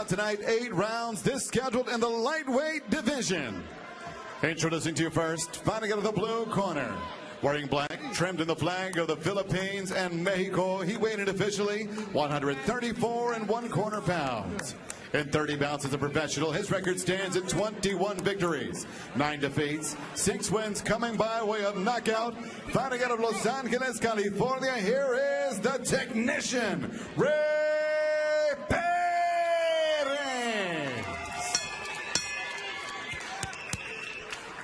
out tonight, 8 rounds, this scheduled in the lightweight division. Introducing to you first, fighting out of the blue corner. Wearing black, trimmed in the flag of the Philippines and Mexico, he weighed in officially 134 1/4 pounds. In 30 bouts as a professional, his record stands at 21 victories, 9 defeats, 6 wins coming by way of knockout. Fighting out of Los Angeles, California, here is the technician, Rey Perez.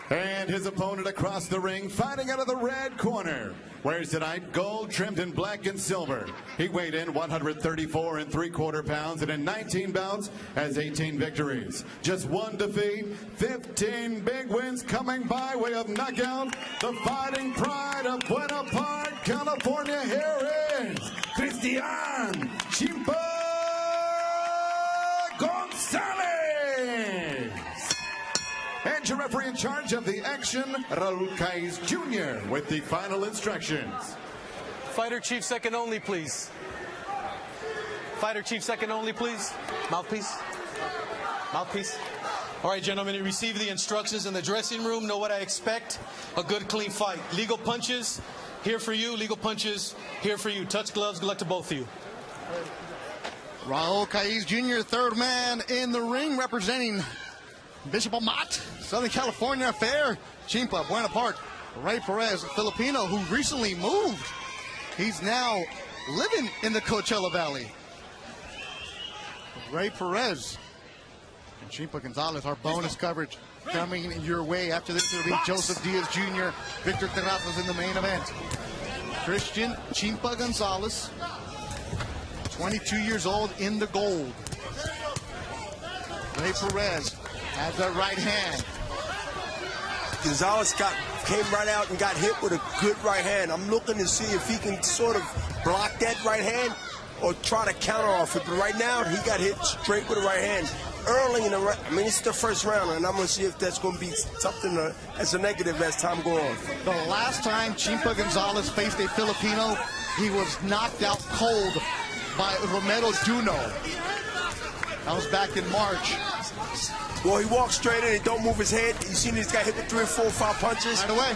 And his opponent across the ring, fighting out of the red corner. Wears tonight gold trimmed in black and silver. He weighed in 134 3/4 pounds, and in 19 bouts has 18 victories. Just 1 defeat, 15 big wins coming by way of knockout. The fighting pride of Buena Park, California, here is Christian Chimpa Gonzalez. And your referee in charge of the action, Rey Perez Jr. with the final instructions. Fighter chief second only, please. Fighter chief second only, please. Mouthpiece. Mouthpiece. All right, gentlemen, you receive the instructions in the dressing room. Know what I expect. A good, clean fight. Legal punches, here for you. Legal punches, here for you. Touch gloves. Good luck to both of you. Rey Perez Jr., third man in the ring, representing Bishop Amat, Southern California Fair, Chimpa, Buena Park. Rey Perez, Filipino, who recently moved. He's now living in the Coachella Valley. Rey Perez and Chimpa Gonzalez, our bonus coverage coming your way. After this, it'll be Joseph Diaz Jr., Victor Terrazas in the main event. Christian Chimpa Gonzalez, 22 years old, in the gold. Rey Perez has that right hand. Gonzalez came right out and got hit with a good right hand. I'm looking to see if he can sort of block that right hand or try to counter off it. But right now, he got hit straight with a right hand. Early in the I mean, it's the first round, and I'm going to see if that's going to be something as a negative as time goes on. The last time Chimpa Gonzalez faced a Filipino, he was knocked out cold by Romero Duno. That was back in March. Well, he walks straight in and don't move his head. You seen this guy hit with 3, 4, 5 punches? Right away.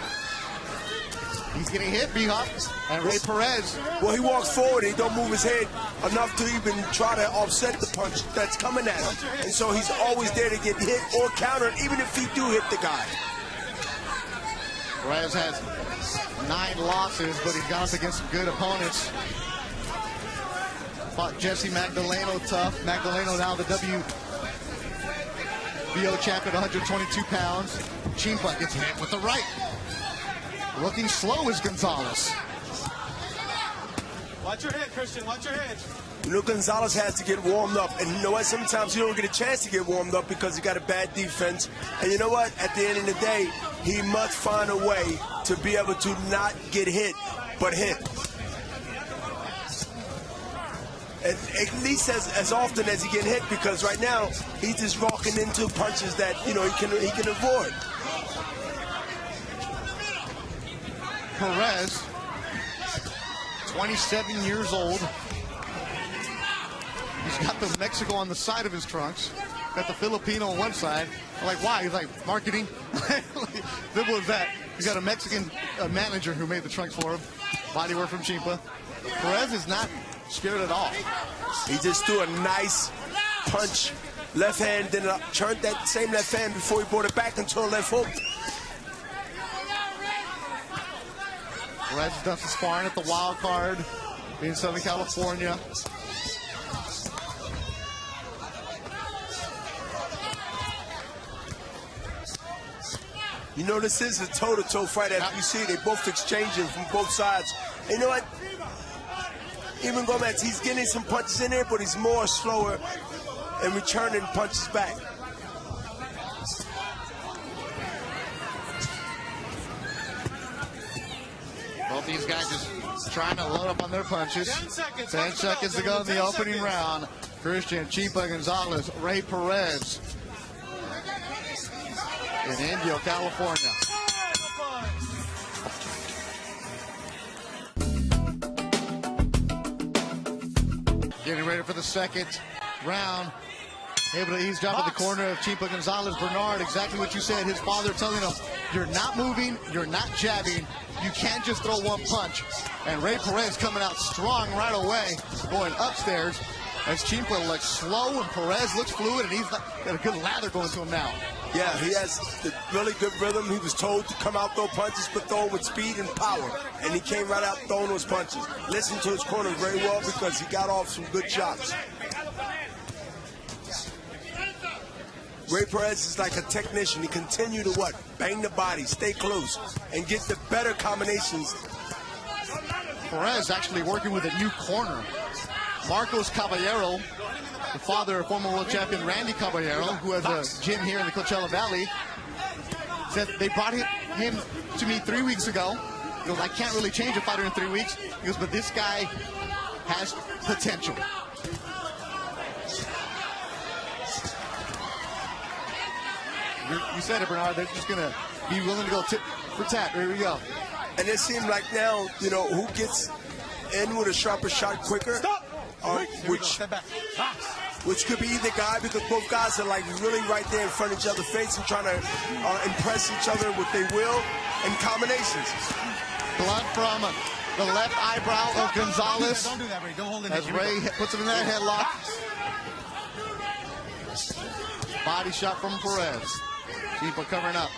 He's getting hit, B-Hop. And Rey Perez. Well, he walks forward and he don't move his head enough to even try to offset the punch that's coming at him. And so he's always there to get hit or countered, even if he do hit the guy. Perez has 9 losses, but he's gone up against some good opponents. Fought Jesse Magdaleno tough. Magdaleno now the WBO champion, 122 pounds. Chimpa gets hit with the right. Looking slow is Gonzalez. Watch your head, Christian. Watch your head. You know, Gonzalez has to get warmed up. And you know what? Sometimes you don't get a chance to get warmed up because he got a bad defense. And you know what? At the end of the day, he must find a way to be able to not get hit, but hit. At least as often as he get hit, because right now he's just walking into punches that he can avoid. Perez, 27 years old. He's got the Mexico on the side of his trunks. Got the Filipino on one side. I'm like, why? He's like, marketing. Simple as that. He's got a Mexican manager who made the trunks for him. Bodywork from Chimpa. Perez is not scared at all. He just threw a nice punch, left hand, then turned that same left hand before he brought it back into a left hook. Perez has done some sparring at the Wild Card in Southern California. You know, this is a toe-to-toe fight. As you see, they both exchanging from both sides. And you know what? Even Gomez, he's getting some punches in there, but he's more slower and returning punches back. Both these guys just trying to load up on their punches. 10 seconds to go in the opening round. Christian Chimpa Gonzalez, Rey Perez in Indio, California. Getting ready for the second round. Able to eavesdrop at the corner of Chimpa Gonzalez. Bernard, exactly what you said. His father telling him, you're not moving, you're not jabbing. You can't just throw one punch. And Rey Perez coming out strong right away, going upstairs. As Chimpa looks slow and Perez looks fluid, and he's got a good lather going to him now. Yeah, he has the really good rhythm. He was told to come out, throw punches, but throw with speed and power. And he came right out throwing those punches. Listened to his corner very well because he got off some good shots. Rey Perez is like a technician. He continued to what? Bang the body, stay close, and get the better combinations. Perez actually working with a new corner. Marcos Caballero, the father of former world champion Randy Caballero, who has a gym here in the Coachella Valley, said they brought him to me 3 weeks ago. He goes, I can't really change a fighter in 3 weeks. He goes, but this guy has potential. You said it, Bernard. They're just going to be willing to go tit for tat. Here we go. And it seemed like now, you know, who gets in with a sharper shot quicker, which could be either guy, because both guys are like really right there in front of each other's face and trying to impress each other with their will and combinations. Blood from the left eyebrow of Gonzalez. Don't do that, Rey. Don't hold it. As Rey puts him in that headlock. Body shot from Perez. Chimpa covering up.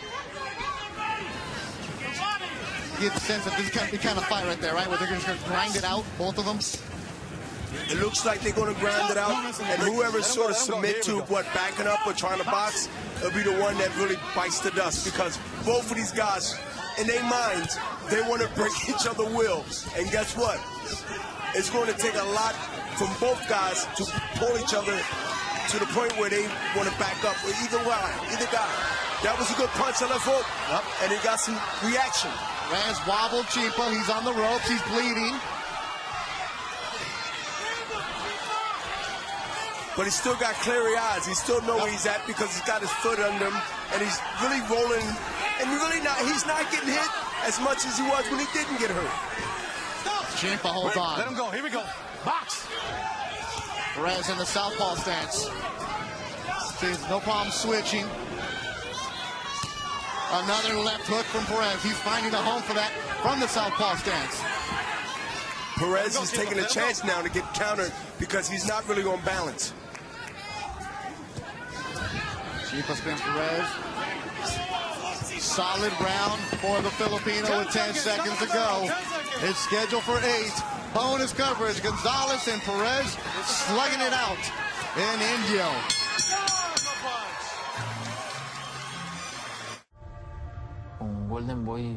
You get the sense that this is the kind of fight right there, right? Where they're just going to grind it out, both of them. It looks like they're going to grind it out, and whoever sort of submit to what, backing up or trying to box, it'll be the one that really bites the dust, because both of these guys, in their minds, they want to break each other's will. And guess what? It's going to take a lot from both guys to pull each other to the point where they want to back up. Or either guy. That was a good punch on left hook, and he got some reaction. Rez wobbled Chimpa. He's on the ropes. He's bleeding. But he's still got clear eyes. He still knows where he's at because he's got his foot under him, and he's really rolling. And he's not getting hit as much as he was when he didn't get hurt. Chimpa holds on. Let him go. Here we go. Box. Perez in the southpaw stance. Sees no problem switching. Another left hook from Perez. He's finding a home for that from the southpaw stance. Perez is taking a chance now to get countered because he's not really on balance. Chimpa spins Perez. Solid round for the Filipino with 10 seconds to go. It's scheduled for 8. Bonus coverage. Gonzalez and Perez slugging it out in Indio. Golden Boy.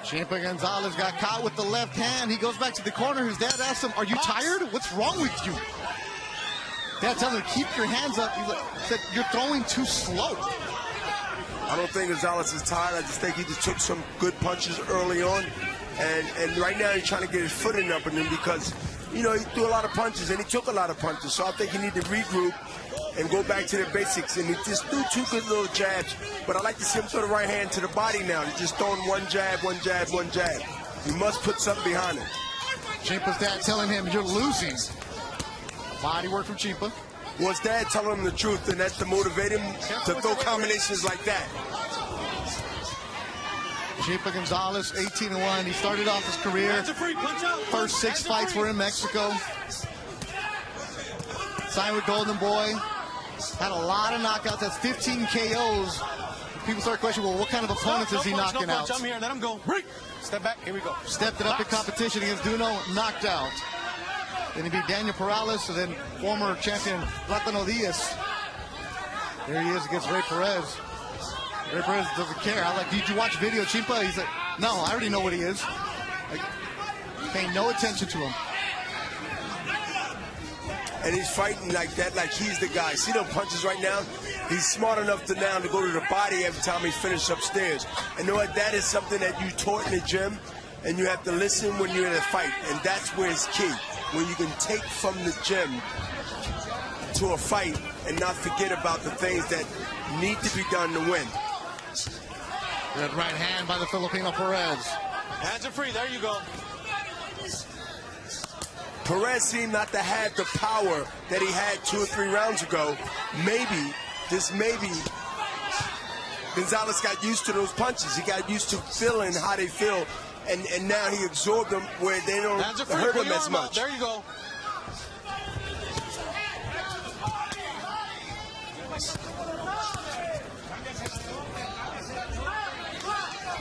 Chimpa Gonzalez got caught with the left hand. He goes back to the corner. His dad asks him, are you tired? What's wrong with you? Dad tells him, keep your hands up. He said, you're throwing too slow. I don't think Gonzalez is tired. I just think he just took some good punches early on. And right now he's trying to get his footing up in him because, you know, he threw a lot of punches and he took a lot of punches. So I think he needs to regroup and go back to the basics. And he just threw 2 good little jabs. But I like to see him throw the right hand to the body now. He's just throwing one jab, one jab, one jab. He must put something behind it. Chimpa's dad telling him, you're losing. Body work from Chimpa. Well, his dad telling him the truth, and that's to motivate him to throw combinations like that. Chimpa Gonzalez, 18-1. He started off his career. First 6 fights were in Mexico. Signed with Golden Boy. Had a lot of knockouts. That's 15 KOs. People start questioning, well, what kind of opponents is he knocking out? I'm here. Let him go. Step back. Here we go. Stepped it up in competition against Duno. Knocked out. Then he beat Daniel Perales, and then former champion Platano Diaz. There he is against Rey Perez. Rey Perez doesn't care. I'm like, did you watch video, Chimpa? He's like, no, I already know what he is. Like, paying no attention to him. And he's fighting like that, like he's the guy. See them punches right now? He's smart enough to now to go to the body every time he finishes upstairs. And you know what? That is something that you taught in the gym, and you have to listen when you're in a fight. And that's where it's key. When you can take from the gym to a fight and not forget about the things that need to be done to win. Good right hand by the Filipino Perez. Hands are free. There you go. Perez seemed not to have the power that he had 2 or 3 rounds ago. Maybe, just maybe, Gonzalez got used to those punches. He got used to feeling how they feel, and now he absorbed them where they don't hurt him as much. There you go.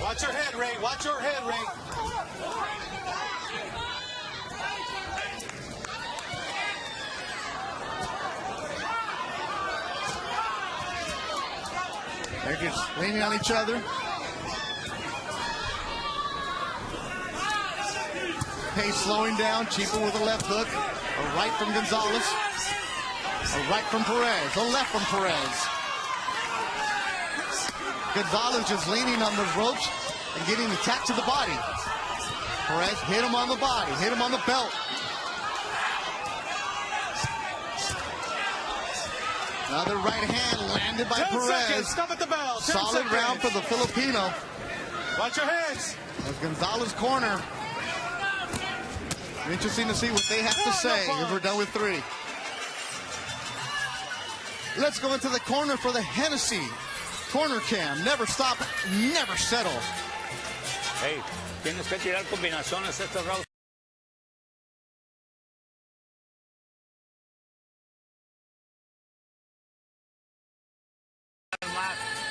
Watch your head, Ray. Watch your head, Ray. They're just leaning on each other. Pace slowing down. Chipa with a left hook. A right from Gonzalez. A right from Perez. A left from Perez. Gonzalez just leaning on the ropes and getting attacked to the body. Perez hit him on the body. Hit him on the belt. Another right hand landed by 10 Perez. seconds. Stop at the bell. 10 Solid seconds. round for the Filipino. Watch your heads. As Gonzalez corner. Interesting to see what they have to say as we're done with 3. Let's go into the corner for the Hennessy corner cam. Never stop, never settle. Hey, tienes que tirar combinaciones estos rounds.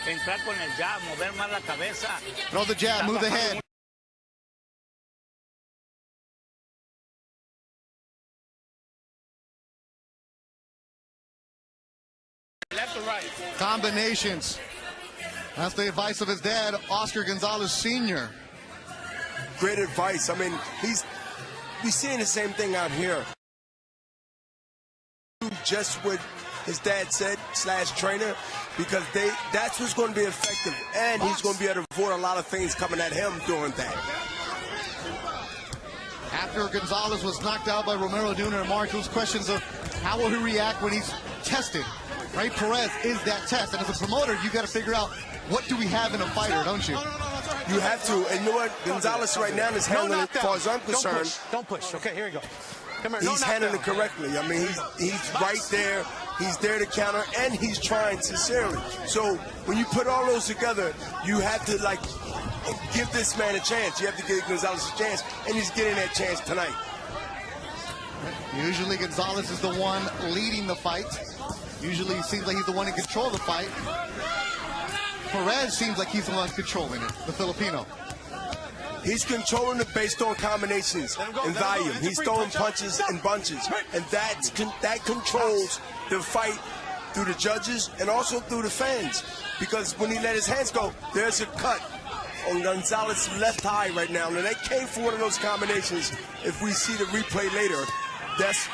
Entrar con el jab, mover más la cabeza. Throw the jab, move the head. Left to right. Combinations. That's the advice of his dad, Oscar Gonzalez Sr. Great advice. I mean, we're seeing the same thing out here. Just what his dad said / trainer, because that's what's going to be effective, and he's going to be able to avoid a lot of things coming at him doing that. After Gonzalez was knocked out by Romero Jr. and Marcos, questions of how will he react when he's tested. Rey Perez is that test, and as a promoter, you got to figure out what do we have in a fighter, don't you? You have to, and you know what? Gonzalez right now is handling it, as far as I'm concerned. Don't push. Okay, here you go. Come here. He's handling it correctly. I mean, he's right there. He's there to counter, and he's trying sincerely. So when you put all those together, you have to, like, give this man a chance. You have to give Gonzalez a chance, and he's getting that chance tonight. Usually Gonzalez is the one leading the fight. Usually it seems like he's the one in control of the fight. Perez seems like he's the one controlling it, the Filipino. He's controlling it based on combinations and volume. He's throwing punches and bunches, and that controls the fight through the judges and also through the fans. Because when he let his hands go, there's a cut on Gonzalez's left eye right now. Now that came from one of those combinations. If we see the replay later, that's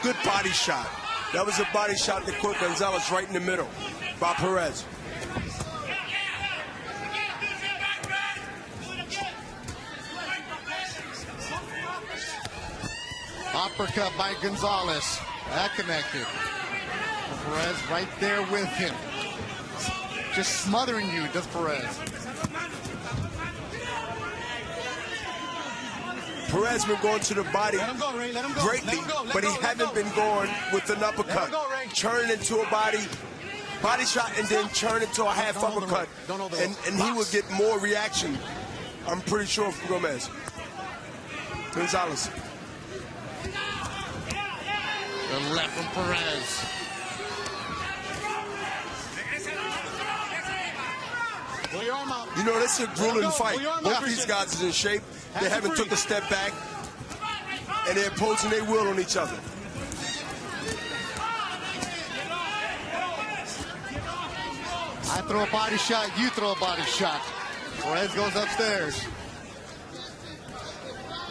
good body shot. That was a body shot that put Gonzalez right in the middle by Perez. Uppercut by Gonzalez. That connected. Perez right there with him. Just smothering you, does Perez. Perez been going to the body greatly, but he hasn't been going with an uppercut. Turn into a body shot and then turn into a half uppercut. And he will get more reaction, I'm pretty sure, from Gomez. Gonzalez. The left from Perez. You know, this is a grueling fight. Both these guys is in shape. They haven't took a step back, and they're imposing their will on each other. I throw a body shot, you throw a body shot. Perez goes upstairs.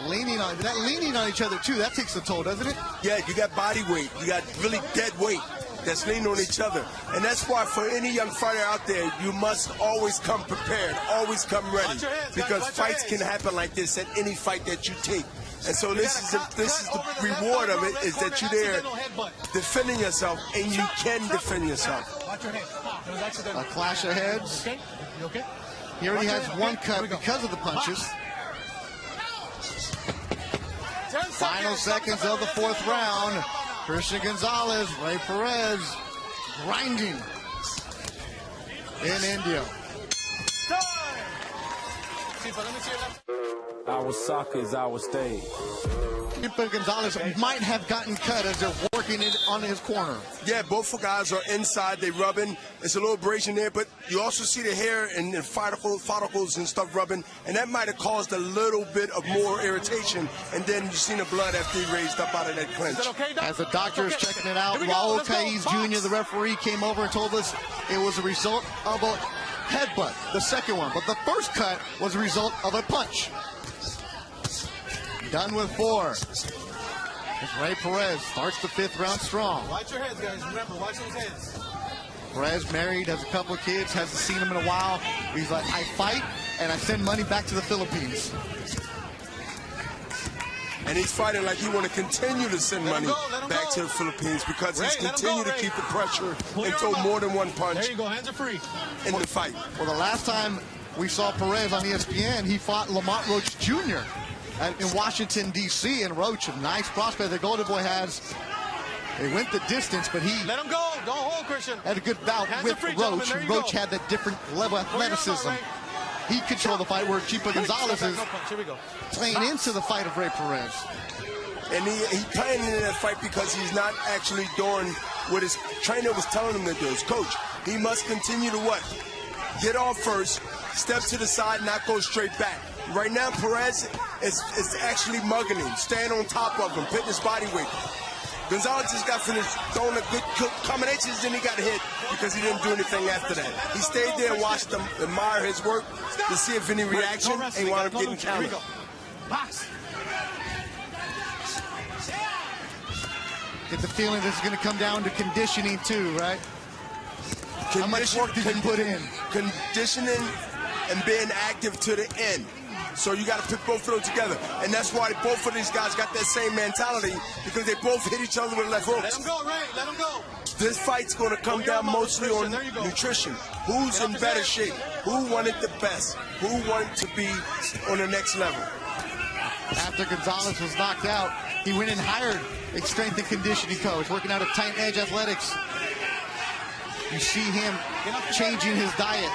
Leaning on each other too, that takes a toll, doesn't it? Yeah, you got body weight. You got really dead weight that's leaning on each other. And that's why for any young fighter out there, you must always come prepared, always come ready. Because fights can happen like this at any fight that you take. And so this is the reward of it, is that you're there defending yourself, and you can defend yourself. A clash of heads. He already has one cut because of the punches. Final seconds of the fourth round. Christian Gonzalez, Rey Perez, grinding in India. Our soccer is our stage. But Gonzalez might have gotten cut as they're working it on his corner. Yeah, both guys are inside. They rubbing. There's a little abrasion there, but you also see the hair and the follicles and stuff rubbing, and that might have caused a little bit of more irritation. And then you see the blood after he raised up out of that clinch. As the doctor is checking it out, Raul Taiz Jr., the referee, came over and told us it was a result of a headbutt, the second one. But the first cut was a result of a punch. Done with 4. As Rey Perez starts the 5th round strong. Watch your heads, guys. Remember, watch those heads. Perez married, has a couple of kids, hasn't seen him in a while. He's like, I fight and I send money back to the Philippines. And he's fighting like he want to continue to send money back to the Philippines because he's continued to keep the pressure and throw more than one punch. There you go, hands are free. In the fight. Well, the last time we saw Perez on ESPN, he fought Lamont Roach Jr. in Washington, D.C. And Roach, a nice prospect the Golden Boy has. They went the distance, but he Let him go. Don't hold, Christian. had a good bout Hands with are free, Roach. gentlemen. Roach had that different level of athleticism. He controlled the fight where Chipa Gonzalez is Here we go. playing into the fight of Rey Perez. And he's playing into that fight because he's not actually doing what his trainer was telling him to do. His coach, he must continue to what? Get off first, step to the side, not go straight back. Right now, Perez is actually mugging him, staying on top of him, putting his body weight. Gonzalez just got finished throwing a good combinations, then he got hit because he didn't do anything after that. He stayed there and watched him admire his work to see if any reaction, and he wound up getting countered. Box. Get the feeling this is going to come down to conditioning too, right? How much work did you put in? Conditioning and being active to the end. So you got to put both of those together. And that's why both of these guys got that same mentality, because they both hit each other with left hooks. Let him go, Ray. Let him go. This fight's going to come down mostly on nutrition. Who's in better shape? Who wanted the best? Who wanted to be on the next level? After Gonzalez was knocked out, he went and hired a strength and conditioning coach, working out at Titan Edge Athletics. You see him changing his diet.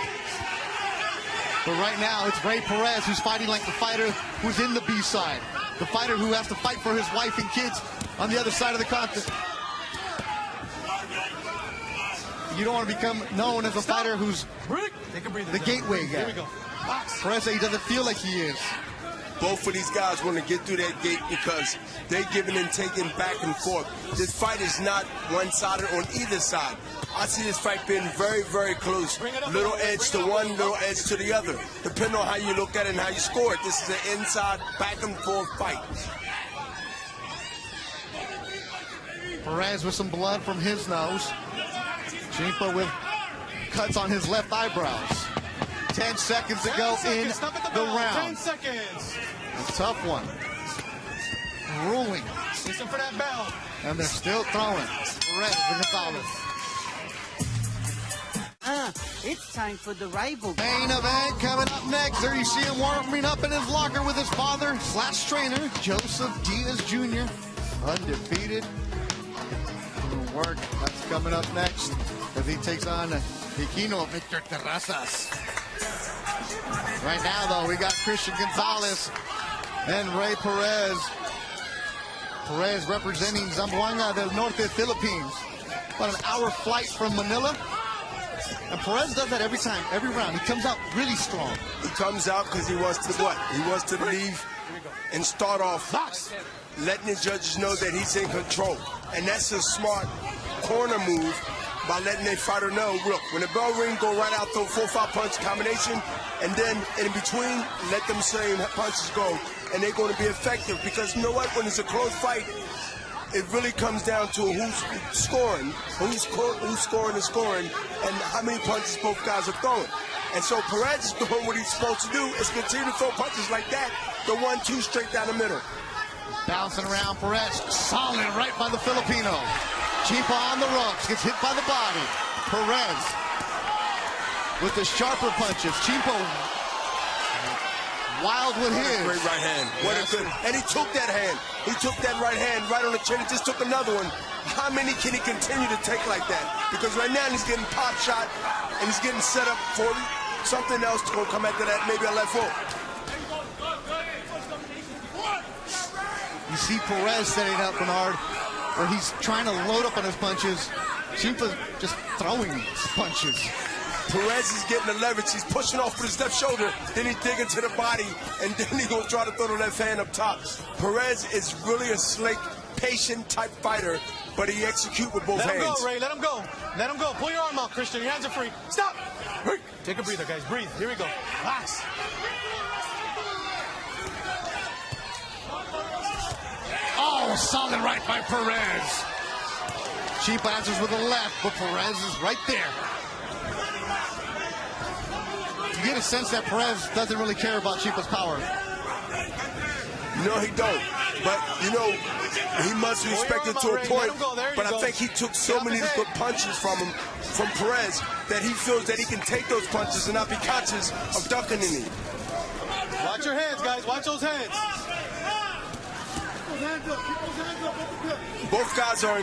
But right now, it's Rey Perez who's fighting like the fighter who's in the B side. The fighter who has to fight for his wife and kids on the other side of the continent. You don't want to become known as a fighter who's the gateway guy. Here we go. Perez, he doesn't feel like he is. Both of these guys want to get through that gate because they're giving and taking back and forth. This fight is not one-sided on either side. I see this fight being very, very close. Little edge to one, little edge to the other. Depending on how you look at it and how you score it, this is an inside, back and forth fight. Perez with some blood from his nose. Chipa with cuts on his left eyebrows. 10 seconds to go in the round. 10 seconds. A tough one. Ruling. Listen for that bell. And they're still throwing. Perez and Gonzalez. It's time for the rival. Main event coming up next. There you see him warming up in his locker with his father / trainer, Joseph Diaz Jr. Undefeated. Good work. That's coming up next as he takes on Aquino Victor Terrazas. Right now, though, we got Christian Gonzalez and Rey Perez. Perez representing Zamboanga del Norte, Philippines. About an hour flight from Manila. And Perez does that every time, every round. He comes out really strong. He comes out because he wants to what? He wants to leave and start off letting the judges know that he's in control. And that's a smart corner move by letting their fighter know, look, when the bell ring, go right out, throw 4 or 5 punch combination, and then in between, let them same punches go, and they're going to be effective. Because you know what? When it's a close fight, it really comes down to who's scoring, who's scoring, and how many punches both guys are throwing. And so Perez is doing what he's supposed to do, is continue to throw punches like that, the 1-2 straight down the middle. Bouncing around Perez, solid right by the Filipino. Chipa on the ropes, gets hit by the body. Perez with the sharper punches. Chipa wild with his. Great right hand. What a good. And he took that hand. He took that right hand right on the chin. He just took another one. How many can he continue to take like that? Because right now he's getting pop shot and he's getting set up for something else to go come after that, maybe a left hook. You see Perez setting up, Bernard, where he's trying to load up on his punches. Chimpa's just throwing punches. Perez is getting the leverage. He's pushing off with his left shoulder. Then he's digging to the body, and then he's going to try to throw the left hand up top. Perez is really a slick, patient type fighter, but he executes with both hands. Let him go, Ray. Let him go. Let him go. Pull your arm out, Christian. Your hands are free. Stop. Take a breather, guys. Breathe. Here we go. Box. Oh, solid right by Perez. Chimpa answers with a left, but Perez is right there. You get a sense that Perez doesn't really care about Chimpa's power. No, he don't. But, you know, he must be respected to a point. But I think he took so many good punches from Perez, that he feels that he can take those punches and not be conscious of ducking any. Watch your hands, guys. Watch those hands. Both guys are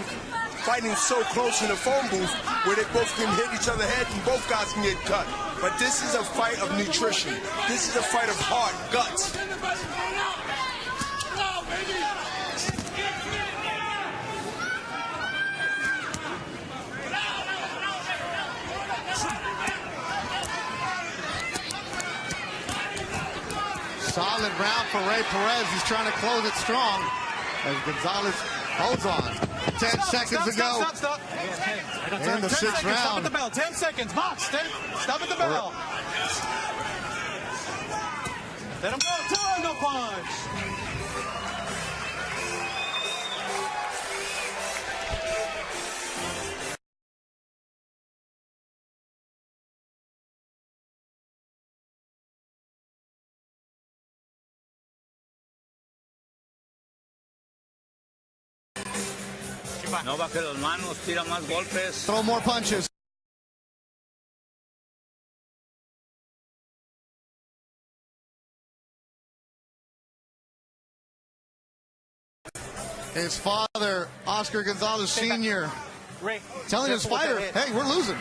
fighting so close in the phone booth where they both can hit each other head and both guys can get cut. But this is a fight of nutrition. This is a fight of heart, guts. Solid round for Rey Perez. He's trying to close it strong as Gonzalez holds on. 10 seconds to go. Stop. In the 6th round. Stop at the bell. 10 seconds. Box. Stop at the bell. Let him go. Tornado punch. No baje las manos, tira más golpes. Throw more punches. His father, Oscar Gonzalez Sr., telling his fighter, hey, we're losing.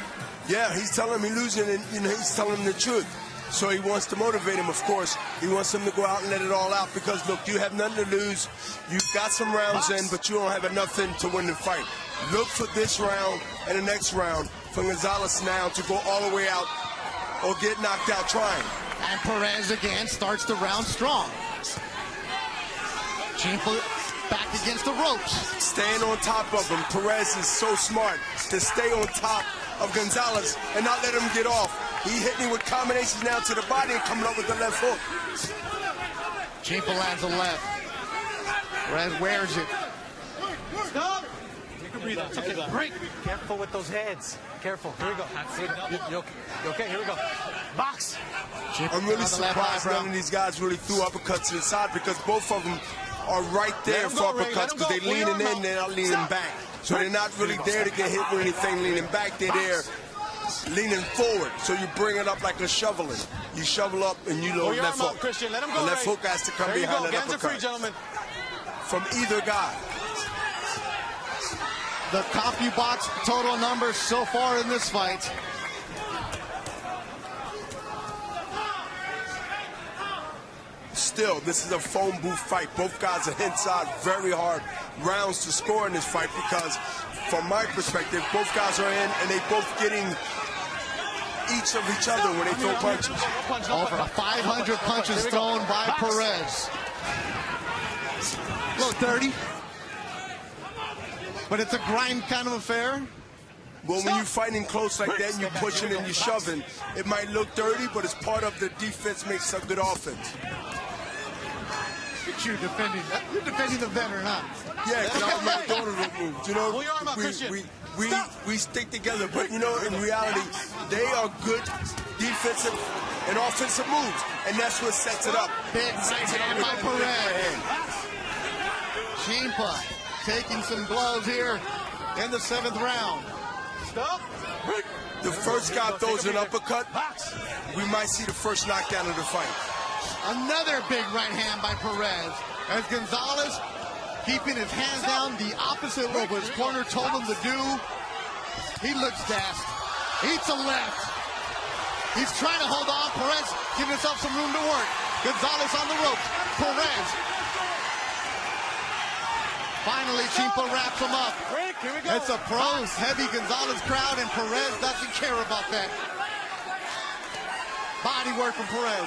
Yeah, he's telling him he's losing, and he's telling him the truth. So he wants to motivate him, of course. He wants him to go out and let it all out because, look, you have nothing to lose. You've got some rounds in, but you don't have nothing to win the fight. Look for this round and the next round for Gonzalez now to go all the way out or get knocked out trying. And Perez again starts the round strong. Chimpa back against the ropes. Staying on top of him. Perez is so smart to stay on top of Gonzalez and not let him get off. He hit me with combinations now to the body and coming up with the left hook. Chimpa lands a left. Perez wears it. Stop. Take a breather. Okay. Break. Careful with those heads. Careful. Here we go. You okay? Here we go. Box. I'm really surprised none of these guys really threw uppercuts to the side because both of them are right there for uppercuts because they're leaning in, they're not leaning back. So they're not really there to get hit with anything leaning back. They're there leaning forward. So you bring it up like a shoveling. You shovel up and you load left hook. Christian. Let him go, the left hook has to come behind that Hands are free, uppercut. gentlemen. From either guy. The CompuBox total numbers so far in this fight. Still, this is a phone booth fight. Both guys are inside very hard rounds to score in this fight because, from my perspective, both guys are in and they both getting each of each other when they throw punches. Over 500 punches thrown by Perez. A little dirty, but it's a grind kind of affair. Well, when you're fighting close like that and you're pushing and you're shoving, it might look dirty, but it's part of the defense makes a good offense. You're defending that. You're defending the veteran, huh? Yeah, because I'm not doing the moves. You know, Pull your arm out, Christian. we stick together, but you know, in reality, they are good defensive and offensive moves, and that's what sets it up. Big right hand by Perez. Chimpa taking some blows here in the 7th round. Stop. The first guy throws an uppercut, we might see the first knockdown of the fight. Another big right hand by Perez. As Gonzalez keeping his hands down the opposite of what his corner told him to do. He looks gassed. Eats a left. He's trying to hold on. Perez giving himself some room to work. Gonzalez on the ropes. Perez. Finally, Chimpa wraps him up. It's a pros heavy Gonzalez crowd, and Perez doesn't care about that. Body work from Perez.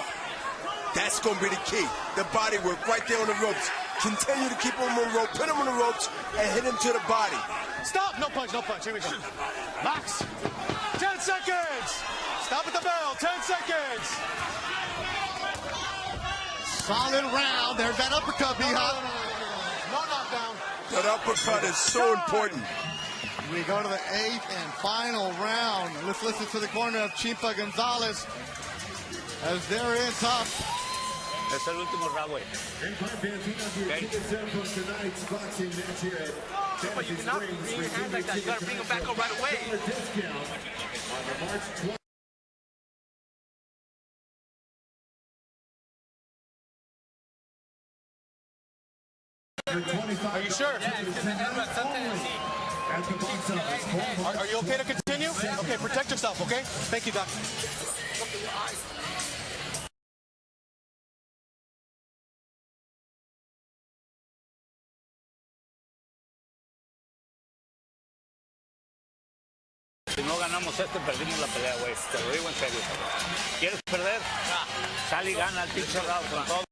That's going to be the key. The body work right there on the ropes. Continue to keep him on the rope, put him on the ropes, and hit him to the body. Stop! No punch, no punch. Here we go. Box. 10 seconds. Stop at the bell. 10 seconds. Solid round. There's that uppercut, B-Hop. No knockdown. That uppercut is so important. We go to the 8th and final round. Let's listen to the corner of Chimpa Gonzalez as they're in tough. Es el último round, güey. But you cannot bring your hands like that. You gotta bring them back up right away. Are you sure? Are you okay to continue? Okay, protect yourself, okay? Thank you, Doc. Si no ganamos perdimos la pelea, güey. Te lo digo en serio. ¿Quieres perder? Sal y gana al pinche cerrado con todo.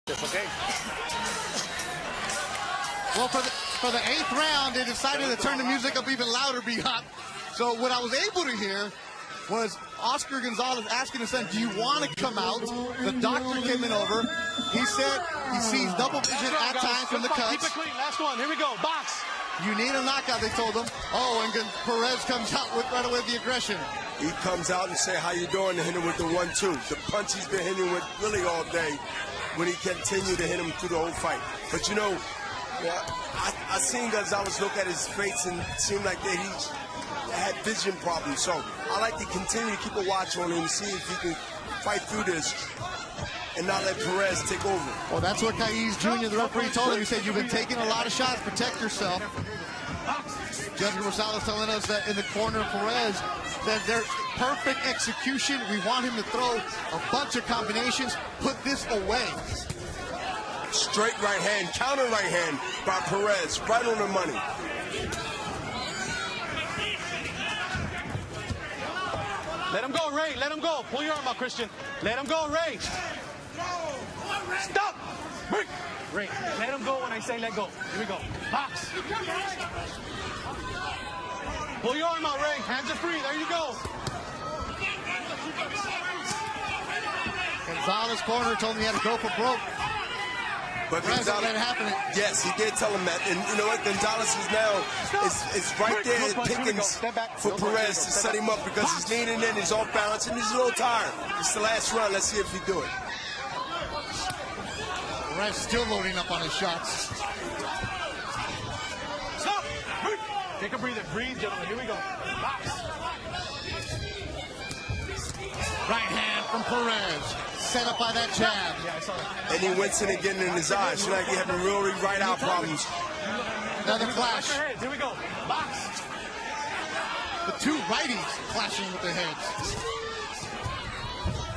It's okay. Well, for the 8th round, they decided to turn the music up even louder, B-Hop. So what I was able to hear was Oscar Gonzalez asking his son, do you want to come out? The doctor came in over. He said he sees double vision at times from the cuts. Keep it clean. Last one. Here we go. Box. You need a knockout, they told him. Oh, and Perez comes out with right away the aggression. He comes out and say, how you doing, to hit him with the 1-2. The punch he's been hitting with really all day when he continued to hit him through the whole fight. But you know, I seen Gonzalez look at his face and it seemed like that he had vision problems. So I like to continue to keep a watch on him and see if he can fight through this and not let Perez take over. Well, that's what Caiz Jr., the referee, told him. He said, you've been taking a lot of shots. Protect yourself. Judge Gonzalez telling us that in the corner of Perez, that their perfect execution. We want him to throw a bunch of combinations. Put this away. Straight right hand, counter right hand by Perez, right on the money. Let him go, Ray. Let him go. Pull your arm out, Christian. Let him go, Ray. Stop. Ray, let him go when I say let go. Here we go. Box. Pull your arm out, Ray. Hands are free. There you go. Gonzalez corner told him he had to go for broke. But Gonzalez, yes, he did tell him that. And you know what? Gonzalez is now is right there picking for Perez to set him up because he's leaning in, he's off balance, and he's a little tired. It's the last round. Let's see if he do it. Perez still loading up on his shots. Stop! Take a breather. Breathe, gentlemen. Here we go. Box. Right hand from Perez. Set up by that jab. Yeah, I saw that. And he went in again in his eyes. So like he having really right eye problems. Another clash. Here we go. Box. The two righties clashing with their heads.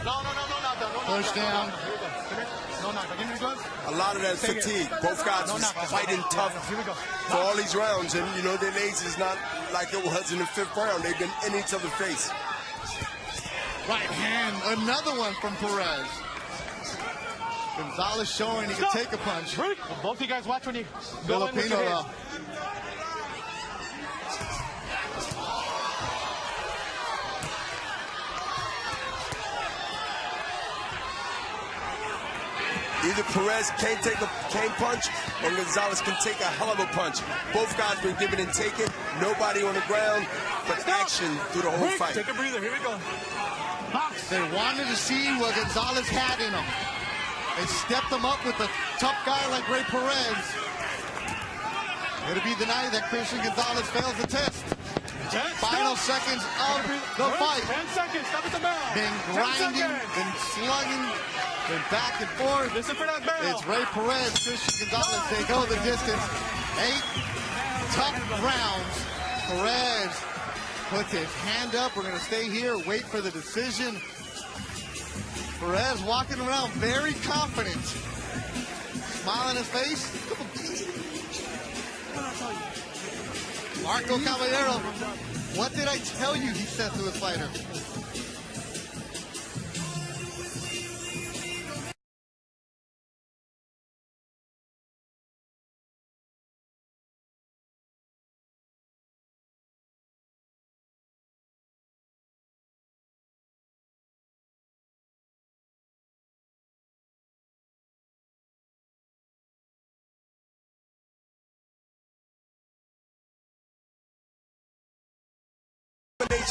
No, knockdown. Push down. Here we go. Come here. No knockdown. Give me the gloves. A lot of that fatigue. Both guys was fighting tough for all these rounds. And, you know, their legs is not like it was in the 5th round. They've been in each other's face. Right hand, another one from Perez. Gonzalez showing he can take a punch. Well, both of you guys watch when you go in with your Filipino, hands. Either Perez can't take a cane punch or Gonzalez can take a hell of a punch. Both guys been giving and taking. Nobody on the ground, but action through the whole fight. Take a breather. Here we go. Box. They wanted to see what Gonzalez had in him. They stepped him up with a tough guy like Rey Perez. It'll be the night that Christian Gonzalez fails the test. final seconds of the fight. 10 seconds. Stop at the bell. Been grinding, been slugging, been back and forth. Listen for that bell. It's Rey Perez, Christian Gonzalez. They go the distance. 8 tough rounds. Perez puts his hand up. We're going to stay here, wait for the decision. Perez walking around very confident. Smile on his face. Marco Caballero, what did I tell you, he said to his fighter.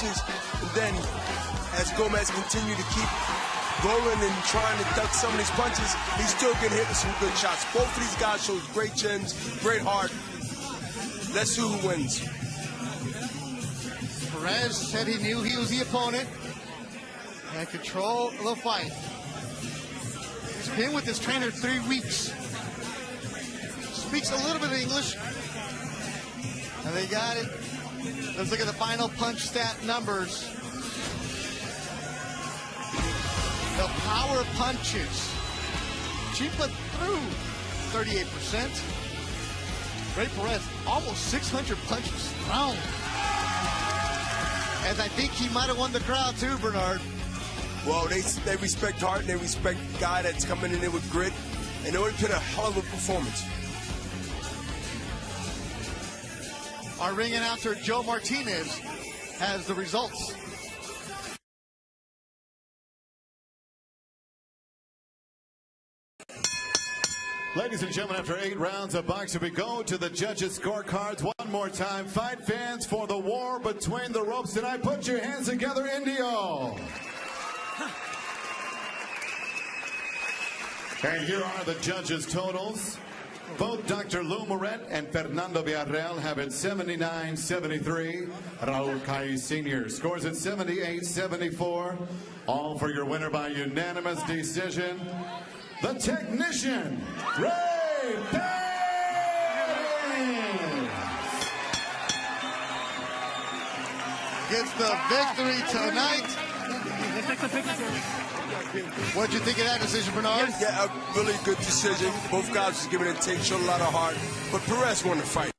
And then, as Gomez continued to keep rolling and trying to duck some of these punches, he's still getting hit with some good shots. Both of these guys show great chins, great heart. Let's see who wins. Perez said he knew he was the opponent and control the fight. He's been with his trainer 3 weeks. Speaks a little bit of English. And they got it. Let's look at the final punch stat numbers. The power punches. Chimpa threw 38%. Rey Perez, almost 600 punches thrown. And I think he might have won the crowd too, Bernard. Well, they respect heart and they respect the guy that's coming in there with grit. And they would put a hell of a performance. Our ring announcer, Joe Martinez, has the results. Ladies and gentlemen, after 8 rounds of boxing, we go to the judges' scorecards one more time. Fight fans for the war between the ropes tonight. Put your hands together, Indio. And here are the judges' totals. Both Dr. Lou Moret and Fernando Villarreal have it 79-73. Raul Kai Sr. scores it 78-74. All for your winner by unanimous decision, the technician, Rey Perez. Gets the victory tonight. What'd you think of that decision, Bernard? Yeah, a really good decision. Both guys was giving it a take, showed a lot of heart. But Perez won the fight.